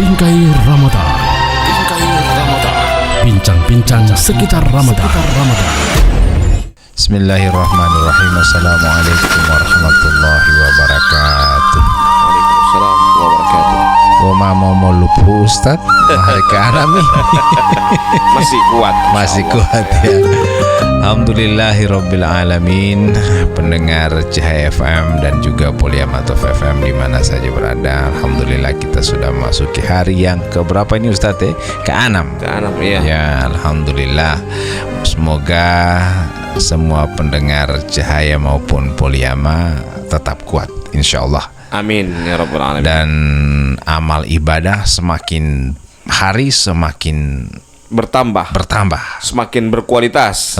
Bingkai Ramadan. Bingkai Ramadan. Bincang-bincang sekitar Ramadan. Bismillahirrahmanirrahim. Assalamualaikum warahmatullahi wabarakatuh. Waalaikumsalam wabarakatuh. Wama mau lupa Ustaz hari ke Anami. Masih kuat ya. Alhamdulillahirabbil alamin. Pendengar Cahaya FM dan juga Poliamato FM di mana saja berada, alhamdulillah kita sudah masuki hari yang keberapa ini Ustaz ya? Ke-6 iya. Ya, alhamdulillah. Semoga semua pendengar Cahaya maupun Poliama tetap kuat insyaallah. Amin ya rabbal alamin. Dan amal ibadah semakin hari semakin bertambah, semakin berkualitas.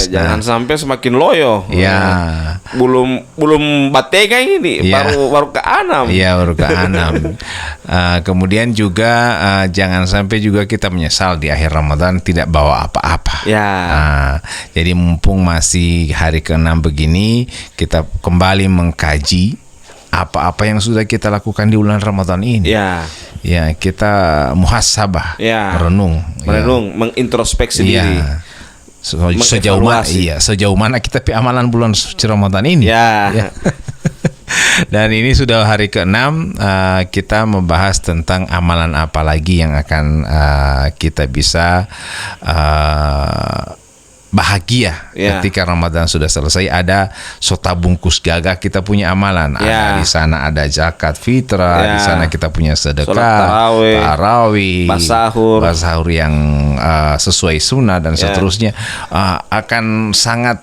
Jangan sampai semakin loyo. Ya. Belum batega ini, ya. baru ke-6. Iya, baru ke-6. Kemudian juga jangan sampai juga kita menyesal di akhir Ramadan tidak bawa apa-apa. Ya. Jadi mumpung masih hari ke-6 begini, kita kembali mengkaji apa-apa yang sudah kita lakukan di bulan Ramadan ini. Ya, kita muhasabah, merenung, mengintrospeksi diri. Sejauh mana kita amalan bulan suci Ramadan ini. Ya. Dan ini sudah hari ke-6, kita membahas tentang amalan apa lagi yang akan kita bisa bahagia ketika Ramadan sudah selesai. Ada sota bungkus gagah, kita punya amalan. Ada di sana ada zakat fitrah, di sana kita punya sedekah, tarawih, basahur yang sesuai sunnah dan seterusnya. Akan sangat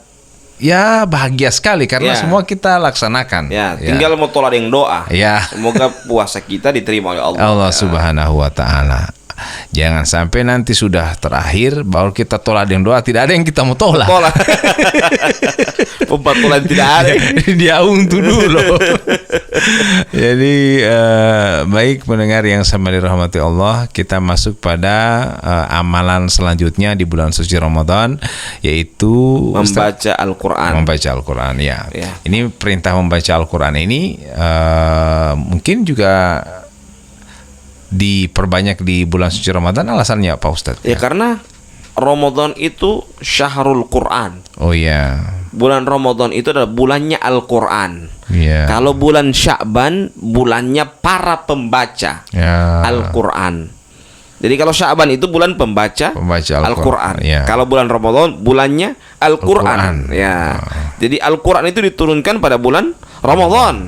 bahagia sekali karena semua kita laksanakan. Tinggal mau tolak yang doa. Semoga puasa kita diterima oleh Allah Subhanahu wa taala. Jangan sampai nanti sudah terakhir baru kita tolak yang doa, tidak ada yang kita mau tolak. Pembatalan tidak ada. Dia untuk dulu. Jadi baik pendengar yang sama dirahmati Allah, kita masuk pada amalan selanjutnya di bulan suci Ramadan, yaitu membaca Al-Quran. Membaca Al-Quran, ya. Ini perintah membaca Al-Quran ini mungkin juga diperbanyak di bulan suci Ramadan. Alasannya apa Ustaz? Karena Ramadan itu syahrul Quran. Oh iya. Bulan Ramadan itu adalah bulannya Al-Quran. Kalau bulan Sya'ban bulannya para pembaca Al-Quran. Jadi kalau Sya'ban itu bulan pembaca Al-Quran. Kalau bulan Ramadan bulannya Al-Quran. Jadi Al-Quran itu diturunkan pada bulan Ramadan.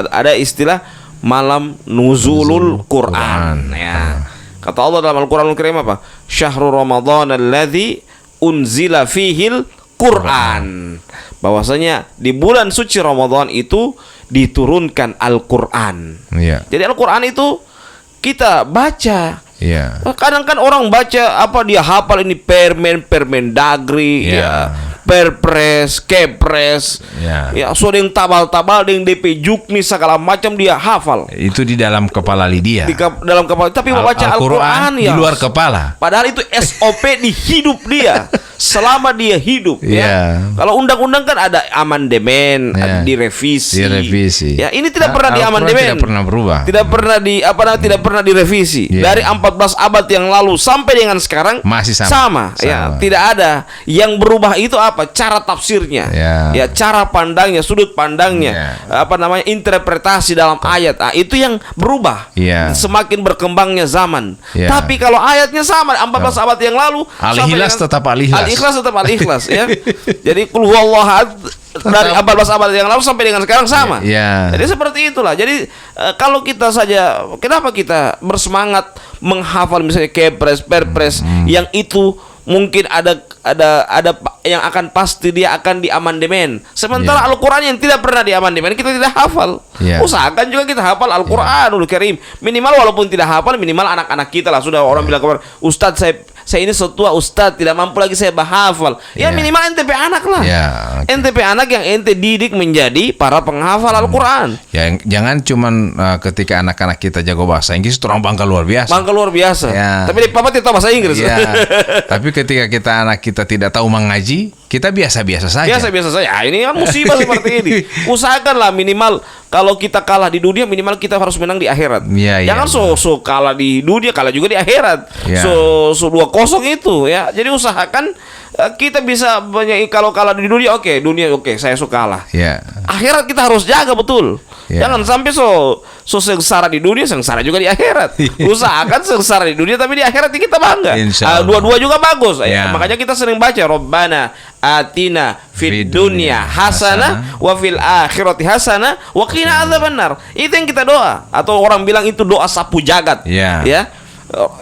Ada istilah malam nuzulul Quran. Kata Allah dalam Al-Quranul Karim apa? Syahrul Ramadan alladzi unzila fihil Quran. Bahwasanya di bulan suci Ramadan itu diturunkan Al-Quran. Jadi Al-Quran itu kita baca. Kadang kan orang baca dia hafal ini Permendagri, Perpres, Kepres, so yang tabal-tabal, yang DP Jukni segala macam dia hafal. Itu di dalam kepala dia. Dalam kepala, tapi membaca Al-Quran di luar kepala. Padahal itu SOP di hidup dia. Selama dia hidup, Kalau undang-undang kan ada amandemen, ada direvisi. Ini tidak pernah diamandemen, tidak pernah berubah, tidak pernah direvisi. Dari 14 abad yang lalu sampai dengan sekarang masih sama. Tidak ada yang berubah. Itu apa? Cara tafsirnya, cara pandangnya, sudut pandangnya, interpretasi dalam ayat. Itu yang berubah. Semakin berkembangnya zaman. Tapi kalau ayatnya sama 14 abad yang lalu, Al-Ikhlas tetap Al-Ikhlas ya. Jadi qul huwallahu ahad dari 14 abad yang lalu sampai dengan sekarang sama. Jadi seperti itulah. Jadi kalau kita saja, kenapa kita bersemangat menghafal misalnya Kepres, Perpres yang itu mungkin ada yang akan pasti dia akan diamandemen. Sementara Al-Quran yang tidak pernah diamandemen kita tidak hafal. Usahakan juga kita hafal Al-Quranul Karim. Minimal walaupun tidak hafal, minimal anak-anak kita lah. Sudah orang bilang kemarin, Ustadz saya ini setua Ustadz, tidak mampu lagi saya bahafal. Minimal NTP anak lah. NTP anak yang ente didik menjadi para penghafal Al-Quran. Jangan cuman ketika anak-anak kita jago bahasa Inggris itu orang bangga luar biasa. Tapi papa tidak tahu bahasa Inggris. Tapi ketika anak kita tidak tahu mengaji, kita biasa-biasa saja. Ini kan musibah seperti ini. Usahakanlah minimal kalau kita kalah di dunia, minimal kita harus menang di akhirat. Jangan so kalah di dunia, kalah juga di akhirat. So 2-0 itu ya. Jadi usahakan kita bisa banyak. Kalau kalah di dunia, dunia saya so kalah. Akhirat kita harus jaga betul. Jangan sampai so sengsara di dunia, sengsara juga di akhirat. Usahakan sengsara di dunia tapi di akhirat kita bangga. Dua-dua juga bagus. Makanya kita sering baca Rabbana atina fid dunya hasanah wa fil akhirati hasanah wa qina adzabannar. Itu yang kita doa, atau orang bilang itu doa sapu jagat. Ya.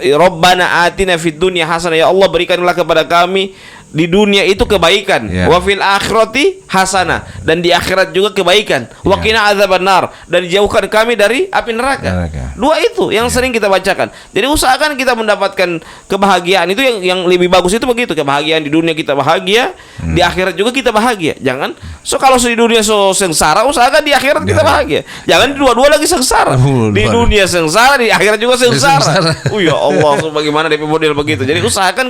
Rabbana atina fid dunya hasanah, ya Allah berikanlah kepada kami di dunia itu kebaikan, wa fil akhirati hasanah, dan di akhirat juga kebaikan, wa qina adzabannar, dan dijauhkan kami dari api neraka. Dua itu yang sering kita bacakan. Jadi usahakan kita mendapatkan kebahagiaan itu yang lebih bagus itu begitu. Kebahagiaan di dunia kita bahagia, di akhirat juga kita bahagia. Jangan kalau di dunia sengsara, usahakan di akhirat kita bahagia. Jangan dua-dua lagi sengsara. Di dunia sengsara, di akhirat juga sengsara. Ya Allah, bagaimana DP model begitu. Jadi usahakan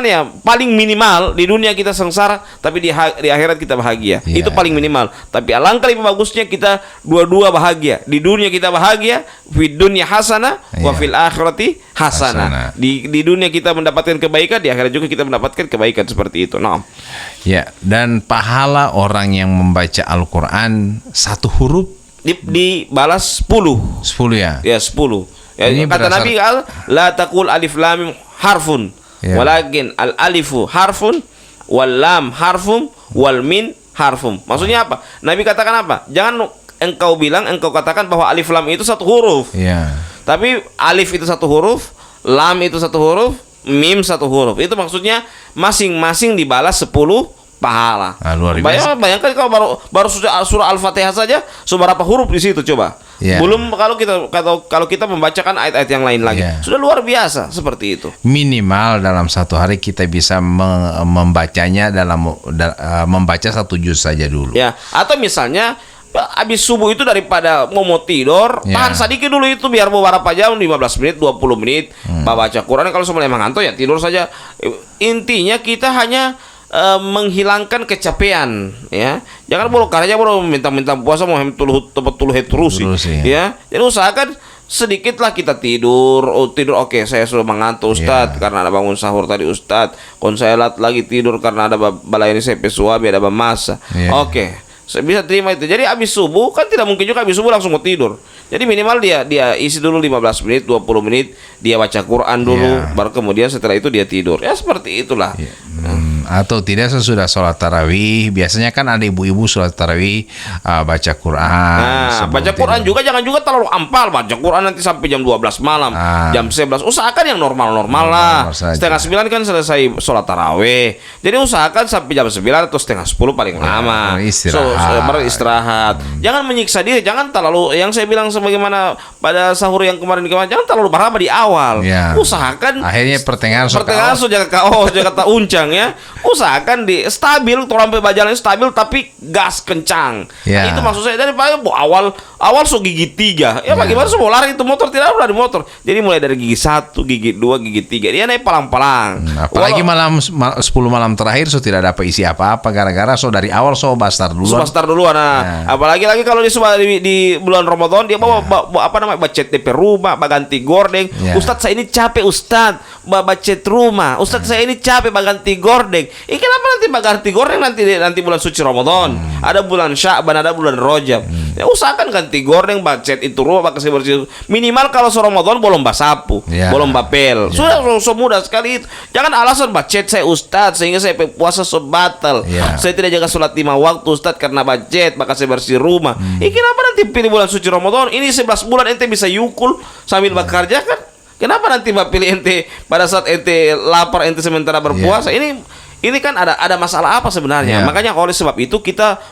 ya paling minimal di dunia kita sengsara, tapi di akhirat kita bahagia. Itu paling minimal. Tapi alangkah lebih bagusnya kita dua-dua bahagia. Di dunia kita bahagia, fid dunya hasanah wa fil akhirati hasanah. Di dunia kita mendapatkan kebaikan, di akhirat juga kita mendapatkan kebaikan, seperti itu. Dan pahala orang yang membaca Al-Qur'an satu huruf dibalas 10. 10 ya. Ya 10. Ya, kata Nabi, la taqul alif lam mim harfun. Walakin al-alifu harfun, wal lam harfum, wal min harfum. Maksudnya apa? Nabi katakan apa? Jangan engkau katakan bahwa alif lam itu satu huruf. Tapi alif itu satu huruf, lam itu satu huruf, mim satu huruf. Itu maksudnya masing-masing dibalas 10 pahala. Luar biasa. Bayangkan kalau baru surah Al-Fatihah saja seberapa huruf di situ coba. Belum kalau kita membacakan ayat-ayat yang lain lagi. Sudah luar biasa seperti itu. Minimal dalam satu hari kita bisa membacanya membaca 1 juz saja dulu. Atau misalnya habis subuh itu daripada mau tidur, tahan sedikit dulu itu biar beberapa jam, 15 menit, 20 menit baca Quran. Kalau semua emang ngantuk ya tidur saja. Intinya kita hanya menghilangkan kecapean, ya. Jangan karena minta puasa mau tuluh terus ya. Jadi usahakan sedikitlah kita tidur. Saya sudah mengantuk Ustadz karena ada bangun sahur tadi Ustadz. Saya lagi tidur karena ada balayani saya pesuabi, ada masa. Saya bisa terima itu. Jadi habis subuh kan tidak mungkin juga habis subuh langsung mau tidur. Jadi minimal dia isi dulu 15 menit, 20 menit, dia baca Quran dulu, baru kemudian setelah itu dia tidur. Ya seperti itulah. Atau tidak sesudah sholat tarawih, biasanya kan ada ibu-ibu sholat tarawih baca Quran. Baca Quran juga jangan terlalu ampal. Baca Quran nanti sampai jam 12 malam, jam 11. Usahakan yang normal-normal lah. Setengah 9 kan selesai sholat tarawih. Jadi usahakan sampai jam 9 atau setengah 10 paling lama. Istirahat. Jangan menyiksa diri. Jangan terlalu, yang saya bilang sebagaimana pada sahur yang kemarin, jangan terlalu berapa di awal. Usahakan akhirnya pertengahan sudah kata uncang ya. Usahakan di stabil, sampai bajalan stabil tapi gas kencang. Itu maksud saya. Dari awal so gigi 3. Bagaimana semua lari itu motor, tidak lari motor. Jadi mulai dari gigi 1, gigi 2, gigi 3. Dia naik pelan-pelan. Apalagi 10 malam terakhir tidak dapat isi apa-apa gara-gara dari awal bastar duluan. Apalagi kalau di bulan Ramadan dia bawa bacet DP rumah, ganti gordeng. Ustadz saya ini capek Ustadz, bacet rumah. Ustadz saya ini capek ganti gordeng. Kenapa nanti ganti gordeng nanti bulan suci Ramadan? Ada bulan Sya'ban, ada bulan Rajab. Ya usahakan ganti gordeng, bacet itu rumah, bersih. Minimal kalau Ramadan belum basapu, belum bapel. Sudah mudah sekali itu. Jangan alasan bacet saya Ustadz sehingga saya puasa batal. Saya tidak jaga sholat 5 waktu Ustadz karena bacet, maka saya bersih rumah. Kenapa nanti pilih bulan suci Ramadan? Ini 11 bulan ente bisa yukul sambil bekerja kan? Kenapa nanti pilih ente pada saat ente lapar, ente sementara berpuasa? Ini kan ada masalah apa sebenarnya? Makanya oleh sebab itu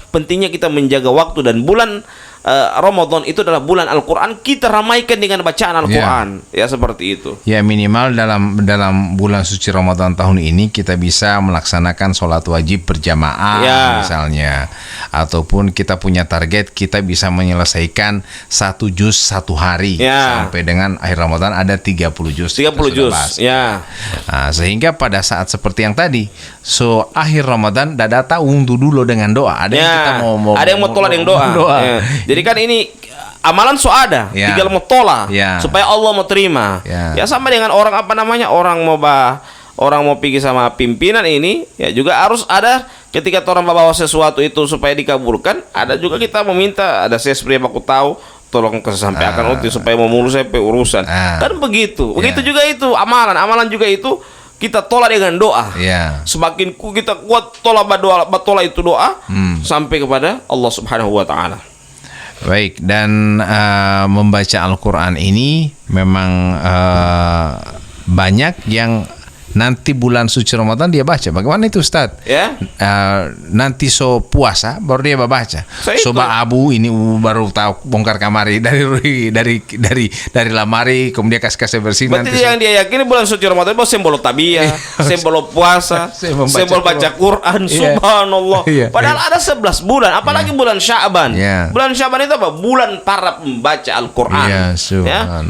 pentingnya kita menjaga waktu, dan bulan Ramadan itu adalah bulan Al-Quran. Kita ramaikan dengan bacaan Al-Quran. Ya seperti itu. Ya minimal dalam bulan suci Ramadan tahun ini kita bisa melaksanakan sholat wajib berjamaah misalnya. Ataupun kita punya target kita bisa menyelesaikan 1 juz 1 hari sampai dengan akhir Ramadan ada 30 juz. 30 juz. Sehingga pada saat seperti yang tadi, akhir Ramadan dada undu dulu dengan doa. Ada yang kita ada yang mau tolak dengan doa. Jadi kan ini amalan ada, tinggal mau tolak supaya Allah mau terima. Ya sama dengan orang orang mau pergi sama pimpinan ini, ya juga harus ada ketika orang bawa sesuatu itu supaya dikabulkan. Ada juga kita meminta, ada saya seperti aku tahu, tolong kesampaikan supaya mau mulus urusan. Kan begitu juga itu amalan juga itu. Kita tolak dengan doa. Semakin kita kuat tolak itu doa sampai kepada Allah Subhanahu wa taala. Baik, dan membaca Al-Qur'an ini memang banyak yang nanti bulan suci Ramadan dia baca. Bagaimana itu, Ustaz? Nanti puasa baru dia baca. Abu ini baru tahu bongkar kamari dari lamari, kemudian kasih bersih. Berarti yang dia yakini bulan suci Ramadan itu simbol tabiah, simbol puasa, simbol baca Quran. Subhanallah. Padahal ada 11 bulan, apalagi bulan Sya'ban. Bulan Sya'ban itu apa? Bulan para pembaca Al-Qur'an.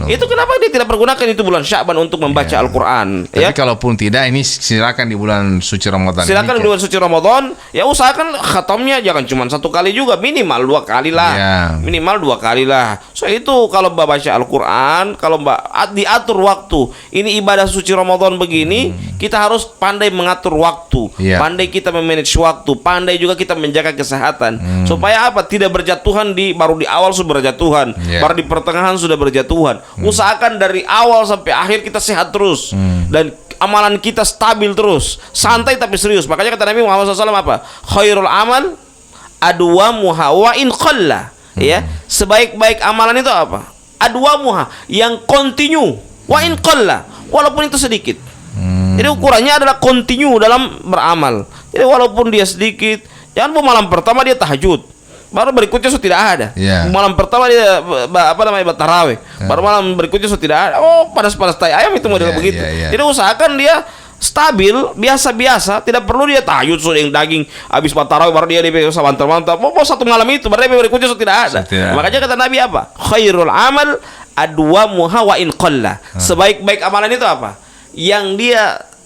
Itu kenapa dia tidak pergunakan itu bulan Sya'ban untuk membaca Al-Qur'an? Tapi kalaupun tidak, ini silakan di bulan suci Ramadan. Silakan di bulan suci Ramadan. Ya usahakan khatamnya jangan cuma 1 kali juga, minimal 2 kali lah. Minimal 2 kali lah. So itu kalau Mbak baca Al-Qur'an, kalau Mbak diatur waktu. Ini ibadah suci Ramadan begini, kita harus pandai mengatur waktu. Pandai kita memanage waktu, pandai juga kita menjaga kesehatan. Supaya apa? Tidak berjatuhan baru di awal sudah berjatuhan, baru di pertengahan sudah berjatuhan. Usahakan dari awal sampai akhir kita sehat terus. Dan amalan kita stabil terus, santai tapi serius. Makanya kata Nabi Muhammad SAW apa? Khairul amal adwamuha wa in qalla. Sebaik-baik amalan itu apa? Adwamuha, yang continue, wa in qalla, walaupun itu sedikit. Jadi ukurannya adalah continue dalam beramal. Jadi walaupun dia sedikit, jangan malam pertama dia tahajud, baru berikutnya sudah tidak ada. Malam pertama dia tarawih, baru malam berikutnya sudah tidak ada. Panas-panas tai ayam itu model begitu. Jadi usahakan dia stabil, biasa-biasa, tidak perlu dia tahajud sudah yang daging, habis tarawih baru dia bisa mantap-mantap. Mau 1 malam itu, baru berikutnya sudah tidak ada. Makanya kata Nabi apa? Khairul amal adwamuha wa in qalla. Sebaik-baik amalan itu apa? Yang dia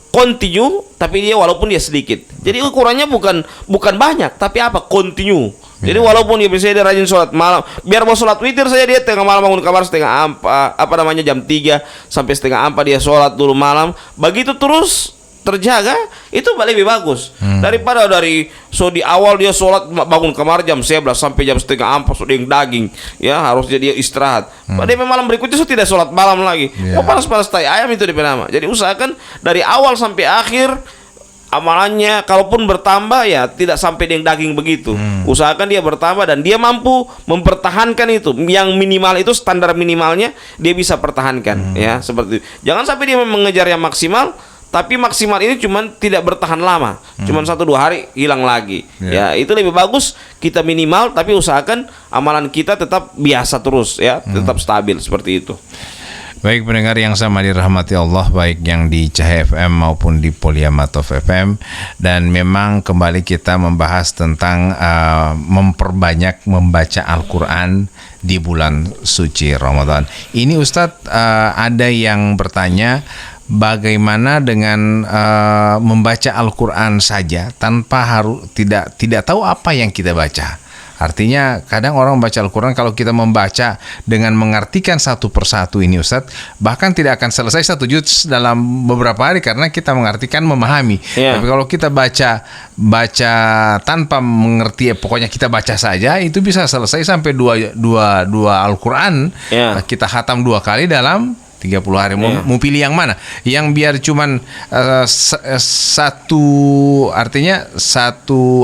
continue, tapi dia walaupun dia sedikit. Jadi ukurannya bukan banyak, tapi apa? Continue. Jadi walaupun dia bisa dia rajin sholat malam, biar mau sholat witir saja dia tengah malam bangun kamar setengah 4, jam 3 sampai setengah 4 dia sholat dulu malam. Begitu terus terjaga, itu lebih bagus daripada di awal dia sholat bangun kamar jam 11 sampai jam setengah 4 sudah yang daging. Harusnya dia istirahat. Pada malam berikutnya sudah tidak sholat malam lagi. Panas-panas tai ayam itu nama. Jadi usahakan dari awal sampai akhir amalannya, kalaupun bertambah ya tidak sampai dengan daging begitu. Usahakan dia bertambah dan dia mampu mempertahankan itu. Yang minimal itu standar minimalnya dia bisa pertahankan. Seperti itu. Jangan sampai dia mengejar yang maksimal, tapi maksimal ini cuman tidak bertahan lama, cuman 1-2 hari hilang lagi. Itu lebih bagus kita minimal, tapi usahakan amalan kita tetap biasa terus, tetap stabil seperti itu. Baik pendengar yang sama dirahmati Allah, baik yang di Cahaya FM maupun di Poliamatov FM. Dan memang kembali kita membahas tentang memperbanyak membaca Al-Quran di bulan suci Ramadan. Ini Ustadz, ada yang bertanya, bagaimana dengan membaca Al-Quran saja tanpa tidak tahu apa yang kita baca? Artinya kadang orang membaca Al-Quran, kalau kita membaca dengan mengartikan satu persatu ini Ustadz, bahkan tidak akan selesai 1 juz dalam beberapa hari karena kita mengartikan, memahami. Tapi kalau kita baca tanpa mengerti, pokoknya kita baca saja, itu bisa selesai sampai dua Al-Quran. Kita khatam 2 kali dalam 30 hari. Mau pilih yang mana? Yang biar cuman satu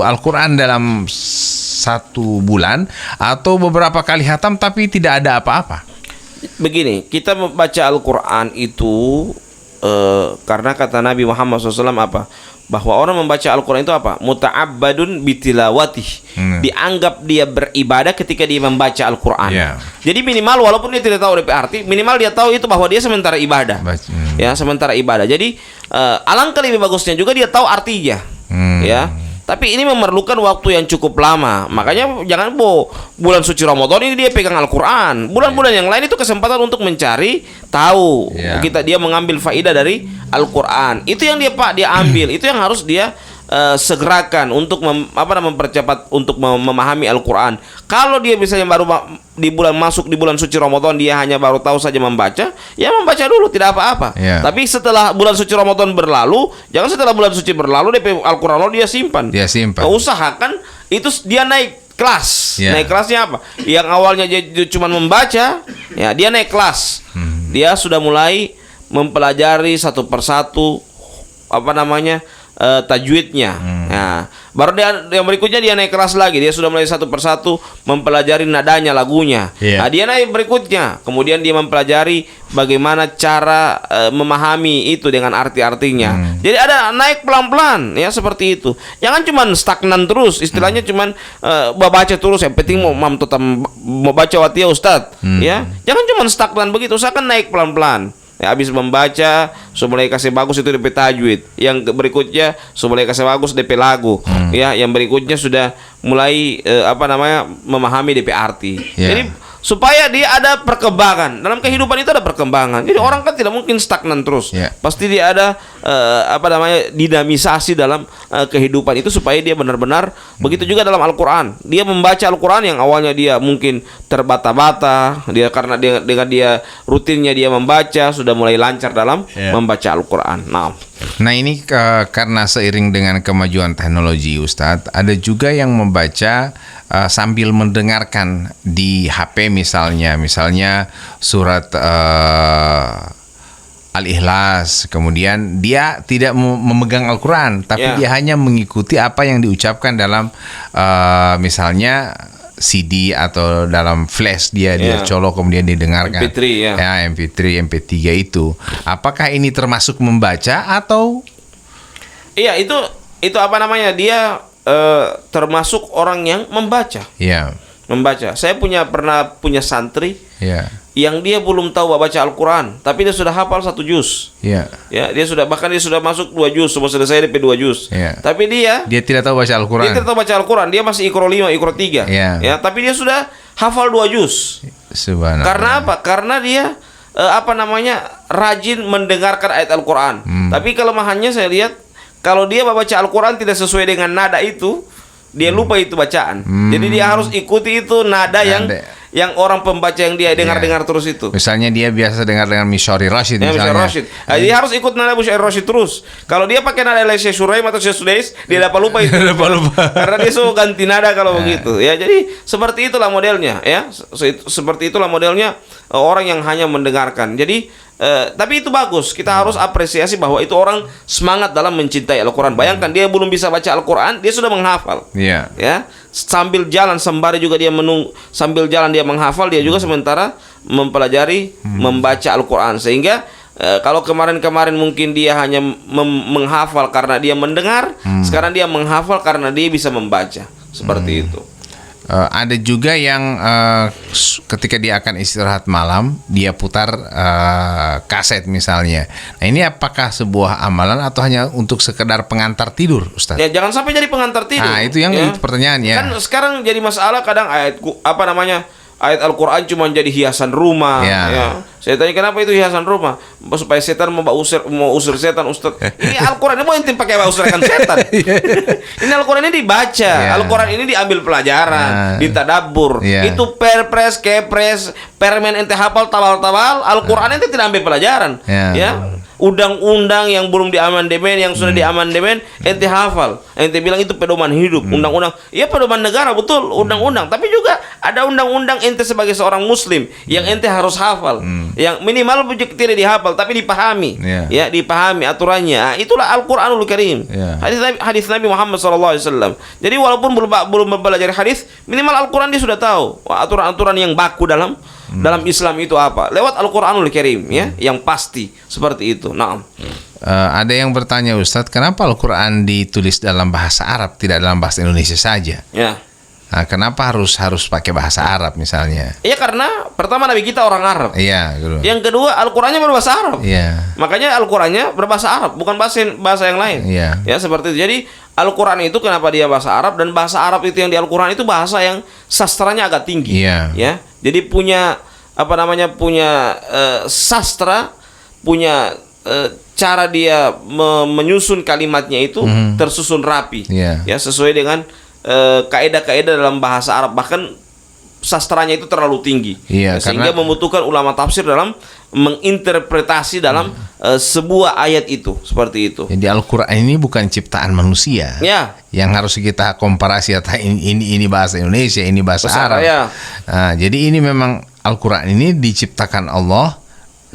Al-Quran dalam 1 bulan, atau beberapa kali khatam tapi tidak ada apa-apa. Begini, kita membaca Al-Quran itu karena kata Nabi Muhammad SAW apa? Bahwa orang membaca Al-Quran itu apa? Muta'abbadun bitilawatih. Dianggap dia beribadah ketika dia membaca Al-Quran. Jadi minimal walaupun dia tidak tahu arti, minimal dia tahu itu bahwa dia sementara ibadah. Sementara ibadah. Jadi alangkah lebih bagusnya juga dia tahu artinya. Tapi ini memerlukan waktu yang cukup lama. Makanya jangan bulan suci Ramadan ini dia pegang Al-Quran. Bulan-bulan yang lain itu kesempatan untuk mencari tahu. Dia mengambil faidah dari Al-Quran. Itu yang dia ambil. Itu yang harus dia segerakan untuk mempercepat untuk memahami Al-Quran. Kalau dia misalnya baru masuk di bulan suci Ramadan, dia hanya baru tahu saja membaca, ya membaca dulu, tidak apa-apa. Tapi setelah bulan suci Ramadan berlalu, jangan setelah bulan suci berlalu DP Al-Quran dia simpan. Usahakan itu dia naik kelas. Naik kelasnya apa? Yang awalnya dia cuma membaca, ya dia naik kelas. Dia sudah mulai mempelajari satu persatu tajwidnya. Nah, baru yang berikutnya dia naik kelas lagi. Dia sudah mulai satu persatu mempelajari nadanya lagunya. Nah, dia naik berikutnya. Kemudian dia mempelajari bagaimana cara memahami itu dengan arti-artinya. Jadi ada naik pelan-pelan, ya seperti itu. Jangan cuman stagnan terus. Istilahnya cuman baca terus. Yang penting mau baca watia Ustaz. Ya, jangan cuman stagnan begitu. Usahakan naik pelan-pelan. Ya, habis membaca, mulai kasih bagus itu DP tajwid. Yang berikutnya mulai kasih bagus DP lagu. Ya, yang berikutnya sudah mulai memahami DP arti. Jadi supaya dia ada perkembangan. Dalam kehidupan itu ada perkembangan. Jadi orang kan tidak mungkin stagnan terus. Pasti dia ada dinamisasi dalam kehidupan itu supaya dia benar-benar. Begitu juga dalam Al-Qur'an. Dia membaca Al-Qur'an yang awalnya dia mungkin terbata-bata, karena dengan dia rutinnya dia membaca, sudah mulai lancar dalam membaca Al-Qur'an. Nah ini karena seiring dengan kemajuan teknologi Ustadz, ada juga yang membaca sambil mendengarkan di HP misalnya surat Al-Ikhlas, kemudian dia tidak memegang Al-Quran, tapi dia hanya mengikuti apa yang diucapkan dalam misalnya CD atau dalam flash dia colok kemudian didengarkan. MP3 MP3, MP3 itu. Apakah ini termasuk membaca atau? Iya, itu dia termasuk orang yang membaca. Membaca. Saya pernah punya santri yang dia belum tahu baca Al-Quran, tapi dia sudah hafal 1 juz. Ya, dia sudah masuk 2 juz, sudah selesai DP 2 juz. Tapi dia tidak tahu baca Al-Quran. Dia tidak tahu baca Al-Quran, dia masih Iqra 5, Iqra 3. Ya, tapi dia sudah hafal 2 juz. Subhanallah. Karena apa? Karena dia rajin mendengarkan ayat Al-Quran. Tapi kelemahannya saya lihat, kalau dia baca Al-Quran tidak sesuai dengan nada itu, dia lupa itu bacaan. Jadi dia harus ikuti itu nada yang orang pembaca yang dia dengar terus itu. Misalnya dia biasa dengar dengan Misyari Rashid misalnya. Dia harus ikut nada Misyari Rashid terus. Kalau dia pakai nada Syekh Suraim atau Syekh Sudais, dia dapat lupa itu. Karena dia suka ganti nada kalau begitu. Ya, jadi seperti itulah modelnya, ya. Seperti itulah modelnya orang yang hanya mendengarkan. Jadi tapi itu bagus. Kita harus apresiasi bahwa itu orang semangat dalam mencintai Al-Quran. Bayangkan dia belum bisa baca Al-Quran, dia sudah menghafal. Ya, sambil jalan sembari juga dia sambil jalan dia menghafal, dia juga sementara mempelajari membaca Al-Quran. Sehingga kalau kemarin mungkin dia hanya menghafal karena dia mendengar, sekarang dia menghafal karena dia bisa membaca. Seperti itu. Ada juga yang ketika dia akan istirahat malam, dia putar kaset misalnya. Nah, ini apakah sebuah amalan atau hanya untuk sekedar pengantar tidur, Ustaz? Ya, jangan sampai jadi pengantar tidur. Nah, itu yang pertanyaannya. Kan sekarang jadi masalah kadang ayat Al-Quran cuma jadi hiasan rumah. Saya tanya kenapa itu hiasan rumah? Supaya setan mau usir setan, Ustaz. Ini Al-Quran ini mau intim pakai usirkan setan. Ini Al-Quran ini dibaca, Al-Quran ini diambil pelajaran, ditadabbur. Itu perpres, kepres, permen ente hafal tabal-tabal, Al-Quran ente tidak ambil pelajaran. Undang-undang yang belum diamandemen, yang sudah diamandemen, ente hafal. Ente bilang itu pedoman hidup, undang-undang. Iya, pedoman negara, betul, undang-undang. Tapi juga ada undang-undang ente sebagai seorang muslim yang ente harus hafal. Yang minimal tidak dihafal tapi dipahami. Ya, dipahami aturannya. Nah, itulah Al-Qur'anul Karim. Hadis Nabi Muhammad SAW. Jadi walaupun belum mempelajari hadis, minimal Al-Qur'an dia sudah tahu aturan-aturan yang baku dalam Islam itu apa. Lewat Al-Qur'anul Karim, ya, yang pasti seperti itu. Ada yang bertanya, Ustadz, kenapa Al-Quran ditulis dalam bahasa Arab, tidak dalam bahasa Indonesia saja? Nah, kenapa harus pakai bahasa Arab misalnya? Iya, karena pertama Nabi kita orang Arab. Yang kedua Al-Qur'annya berbahasa Arab. Makanya Al-Qur'annya berbahasa Arab, bukan bahasa yang lain. Ya, seperti itu. Jadi Al-Qur'an itu kenapa dia bahasa Arab, dan bahasa Arab itu yang di Al-Qur'an itu bahasa yang sastranya agak tinggi. Ya. Jadi punya sastra, punya cara dia menyusun kalimatnya itu tersusun rapi, ya sesuai dengan kaidah-kaidah dalam bahasa Arab, bahkan sastranya itu terlalu tinggi, sehingga membutuhkan ulama tafsir dalam menginterpretasi dalam sebuah ayat itu, seperti itu. Jadi Al-Quran ini bukan ciptaan manusia, yang harus kita komparasi, ini bahasa Indonesia, ini bahasa Arab. Nah, jadi ini memang Al-Quran ini diciptakan Allah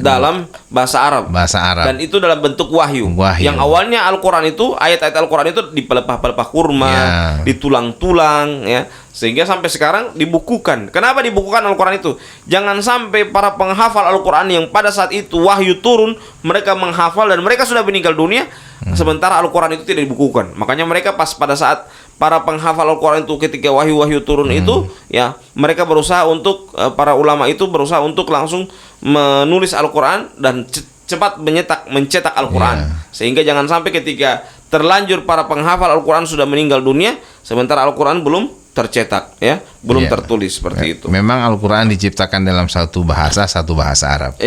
dalam bahasa Arab. Dan itu dalam bentuk wahyu. Yang awalnya Al-Quran itu, ayat-ayat Al-Quran itu dipelepah-pelepah kurma, ditulang-tulang, ya, sehingga sampai sekarang dibukukan. Kenapa dibukukan Al-Quran itu? Jangan sampai para penghafal Al-Quran yang pada saat itu wahyu turun, mereka menghafal dan mereka sudah meninggal dunia, sementara Al-Quran itu tidak dibukukan. Makanya mereka pada saat para penghafal Al-Quran itu ketika wahyu-wahyu turun itu, ya, mereka berusaha untuk para ulama itu berusaha untuk langsung menulis Al-Quran dan cepat mencetak Al-Quran, sehingga jangan sampai ketika terlanjur para penghafal Al-Quran sudah meninggal dunia sementara Al-Quran belum tercetak, ya, belum tertulis, seperti itu. Memang Al-Quran diciptakan dalam satu bahasa Arab.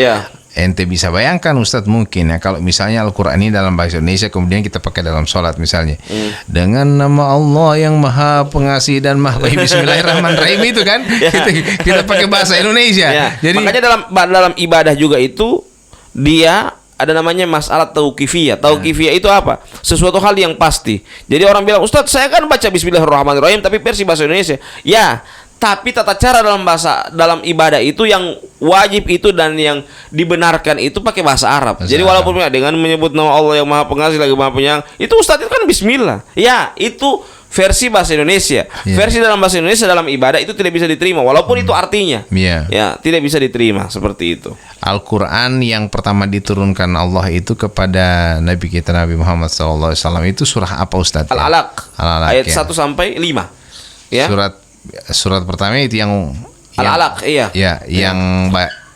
Ente bisa bayangkan Ustadz, mungkin ya, kalau misalnya Al-Quran ini dalam bahasa Indonesia kemudian kita pakai dalam sholat misalnya, dengan nama Allah yang Maha Pengasih dan Maha Baik, Bismillahirrahmanirrahim, itu kan kita pakai bahasa Indonesia. Jadi makanya dalam ibadah juga itu dia ada namanya masalah tauqifiyah. Tauqifiyah itu apa? Sesuatu hal yang pasti. Jadi orang bilang, Ustadz, saya kan baca Bismillahirrahmanirrahim tapi versi bahasa Indonesia. Ya, tapi tata cara dalam ibadah itu yang wajib itu dan yang dibenarkan itu pakai bahasa Arab. Jadi walaupun dengan menyebut nama Allah yang Maha Pengasih lagi Maha Penyayang, itu Ustadz itu kan Bismillah. Ya, itu versi bahasa Indonesia. Versi dalam bahasa Indonesia dalam ibadah itu tidak bisa diterima walaupun itu artinya. Ya, tidak bisa diterima, seperti itu. Al-Quran yang pertama diturunkan Allah itu kepada Nabi kita Nabi Muhammad SAW itu surah apa Ustadz? Al-Alaq. Ayat 1 sampai 5. Ya. Surat pertama itu yang Al-Alaq,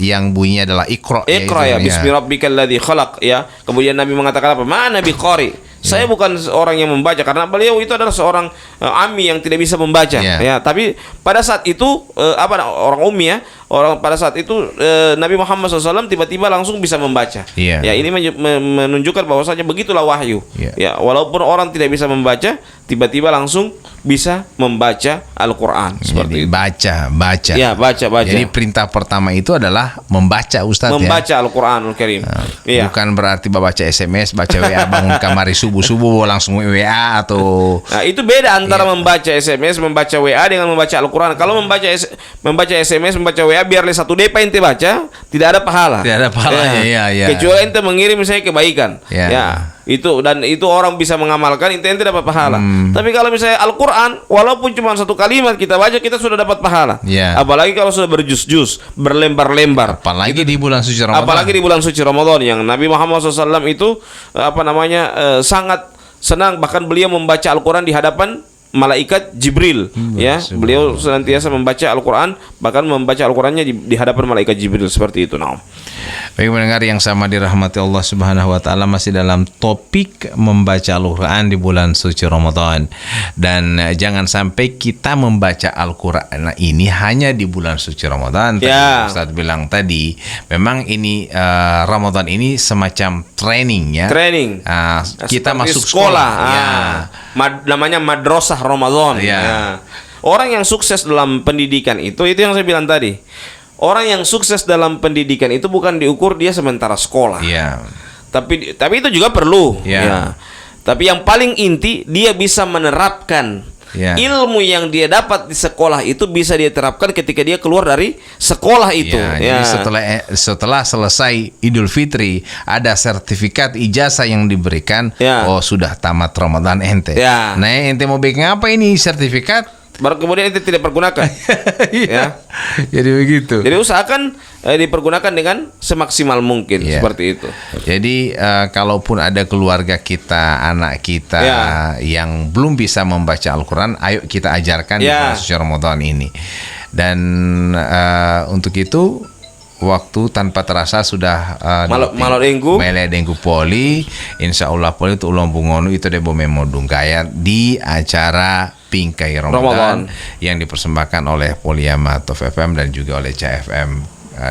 yang bunyinya adalah Iqra, ya, Bismi rabbikal ladzi khalaq, ya. Kemudian Nabi mengatakan apa? Mana Nabi qari. Saya bukan orang yang membaca karena beliau itu adalah seorang ammi yang tidak bisa membaca, ya. Tapi pada saat itu orang ummi, ya, orang pada saat itu Nabi Muhammad SAW tiba-tiba langsung bisa membaca. Ya, ini menunjukkan bahwasanya begitulah wahyu. Ya, walaupun orang tidak bisa membaca, tiba-tiba langsung bisa membaca Al-Quran, seperti itu. Baca. Ya, baca. Jadi perintah pertama itu adalah membaca, Ustadz, membaca Al-Quranul Karim. Bukan berarti baca SMS, baca WA bangun kamari subuh langsung WA atau. Nah, itu beda antara membaca SMS, membaca WA dengan membaca Al-Quran. Kalau membaca SMS, membaca WA biarlah 1 depa ente baca, tidak ada pahala. Tidak ada pahalanya, kecuali ente mengirim misalnya kebaikan. Itu orang bisa mengamalkan, ente dapat pahala. Tapi kalau misalnya Al-Quran, walaupun cuma 1 kalimat kita baca, kita sudah dapat pahala. Apalagi kalau sudah berjus-jus, berlembar-lembar. Apalagi di bulan suci Ramadan. Yang Nabi Muhammad SAW itu sangat senang, bahkan beliau membaca Al-Quran di hadapan malaikat Jibril, ya. Beliau senantiasa membaca Al-Quran, bahkan membaca Al-Qurannya di hadapan malaikat Jibril, seperti itu. Bagi pendengar yang sama dirahmati Allah Subhanahu wa taala, masih dalam topik membaca Al-Quran di bulan suci Ramadan. Dan jangan sampai kita membaca Al-Quran ini hanya di bulan suci Ramadan. Ustaz bilang tadi, memang ini Ramadan ini semacam training, ya. Kita masuk sekolah. Namanya madrasah Ramadan. Orang yang sukses dalam pendidikan itu yang saya bilang tadi. Orang yang sukses dalam pendidikan itu bukan diukur dia sementara sekolah. Tapi itu juga perlu. Tapi yang paling inti, dia bisa menerapkan ilmu yang dia dapat di sekolah itu bisa dia terapkan ketika dia keluar dari sekolah itu. Jadi setelah selesai Idul Fitri ada sertifikat ijazah yang diberikan. Oh, sudah tamat Ramadan ente. Nah, ente mau bikin apa ini sertifikat? Baru kemudian itu tidak pergunakan. Jadi begitu. Jadi usahakan dipergunakan dengan semaksimal mungkin, seperti itu. Jadi kalaupun ada keluarga kita, anak kita yang belum bisa membaca Al-Quran, ayo kita ajarkan di bulan suci Ramadan ini. Dan untuk itu waktu tanpa terasa sudah Maladenggu Poli, insya Allah Poli itu ulang bungono itu debo memodung gaya di acara Bingkai Ramadan yang dipersembahkan oleh Poliama Top FM dan juga oleh CFM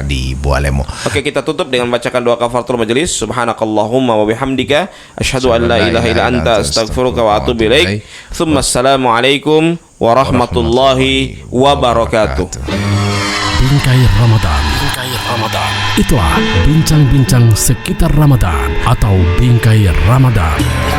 di Bualemo. Oke, kita tutup dengan bacakan doa kafaratul majelis. Subhanakallahumma wa bihamdika asyhadu an la ilaha illa anta astaghfiruka wa atubu ilaik. Assalamualaikum warahmatullahi wabarakatuh. Bingkai Ramadan. Itulah bincang-bincang sekitar Ramadan atau Bingkai Ramadan.